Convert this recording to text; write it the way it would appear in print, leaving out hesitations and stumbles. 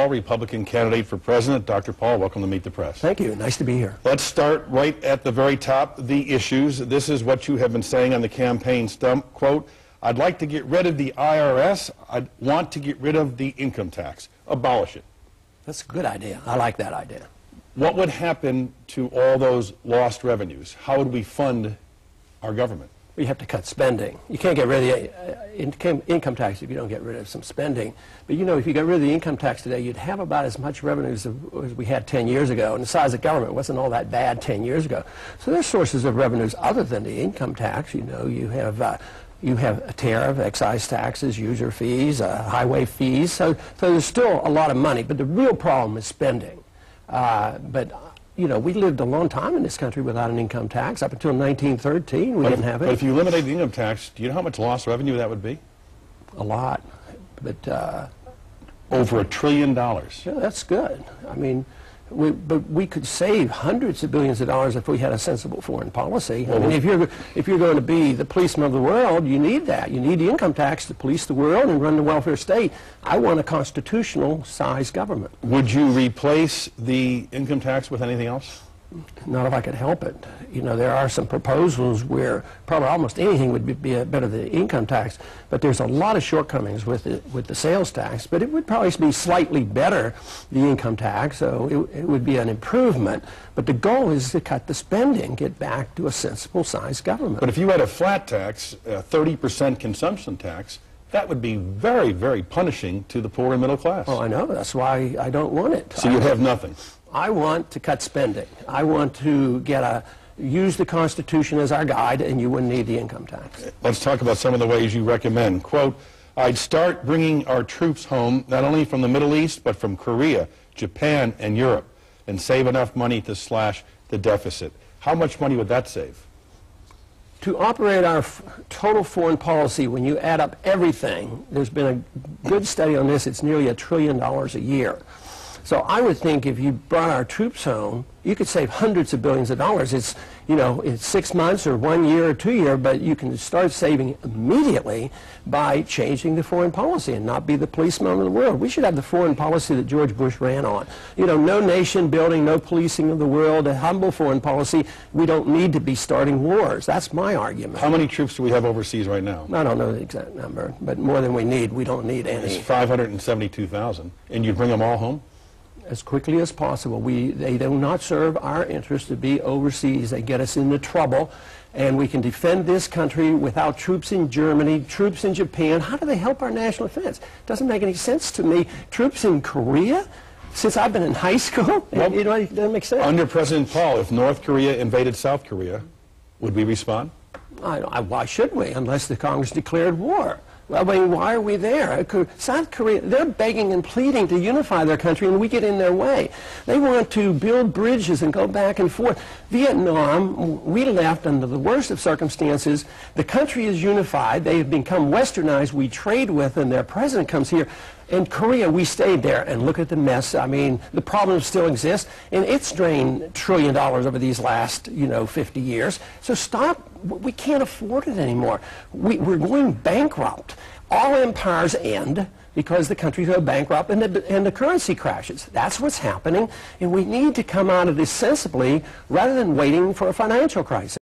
Paul, Republican candidate for president. Dr. Paul, welcome to Meet the Press. Thank you. Nice to be here. Let's start right at the very top, the issues. This is what you have been saying on the campaign stump, quote, I'd like to get rid of the I.R.S. I'd want to get rid of the income tax. Abolish it. That's a good idea. I like that idea. What would happen to all those lost revenues? How would we fund our government? We have to cut spending. You can't get rid of the income tax if you don't get rid of some spending. But you know, if you got rid of the income tax today, you'd have about as much revenues as we had 10 years ago. And the size of government wasn't all that bad 10 years ago. So there's sources of revenues other than the income tax. You know, you have a tariff, excise taxes, user fees, highway fees. So there's still a lot of money. But the real problem is spending. You know, we lived a long time in this country without an income tax. Up until 1913, we didn't have it. But if you eliminate the income tax, do you know how much lost revenue that would be? A lot. But over $1 trillion. Yeah, that's good. I mean, but we could save hundreds of billions of dollars if we had a sensible foreign policy. Well, I mean, if you're going to be the policeman of the world, you need that. You need the income tax to police the world and run the welfare state. I want a constitutional-sized government. Would you replace the income tax with anything else? Not if I could help it. You know, there are some proposals where probably almost anything would be better than the income tax, but there's a lot of shortcomings with the sales tax. But it would probably be slightly better, the income tax, so it would be an improvement. But the goal is to cut the spending, get back to a sensible-sized government. But if you had a flat tax, a 30% consumption tax, that would be very, very punishing to the poor and middle class. Well, I know. That's why I don't want it. So you'd have nothing. I want to cut spending. I want to use the Constitution as our guide, and you wouldn't need the income tax. Let's talk about some of the ways you recommend. Quote, I'd start bringing our troops home, not only from the Middle East, but from Korea, Japan, and Europe, and save enough money to slash the deficit. How much money would that save? To operate our total foreign policy, when you add up everything, there's been a good study on this, it's nearly $1 trillion a year. So I would think if you brought our troops home, you could save hundreds of billions of dollars. It's, you know, it's 6 months or 1 year or 2 years, but you can start saving immediately by changing the foreign policy and not be the policeman of the world. We should have the foreign policy that George Bush ran on. You know, no nation building, no policing of the world, a humble foreign policy. We don't need to be starting wars. That's my argument. How many troops do we have overseas right now? I don't know the exact number, but more than we need. We don't need any. It's 572,000. And you bring them all home? As quickly as possible. They do not serve our interest to be overseas. They get us into trouble, and we can defend this country without troops in Germany, troops in Japan. How do they help our national defense? Doesn't make any sense to me. Troops in Korea? Since I've been in high school? Well, you know, it doesn't make sense. Under President Paul, if North Korea invaded South Korea, would we respond? Why should we, unless the Congress declared war? I mean, why are we there? South Korea, they're begging and pleading to unify their country, and we get in their way. They want to build bridges and go back and forth. Vietnam, we left under the worst of circumstances. The country is unified. They have become westernized. We trade with them. Their president comes here. In Korea, we stayed there, and look at the mess. I mean, the problems still exist, and it's drained $1 trillion over these last, 50 years. So stop. We can't afford it anymore. We're going bankrupt. All empires end because the countries go bankrupt and the currency crashes. That's what's happening, and we need to come out of this sensibly rather than waiting for a financial crisis.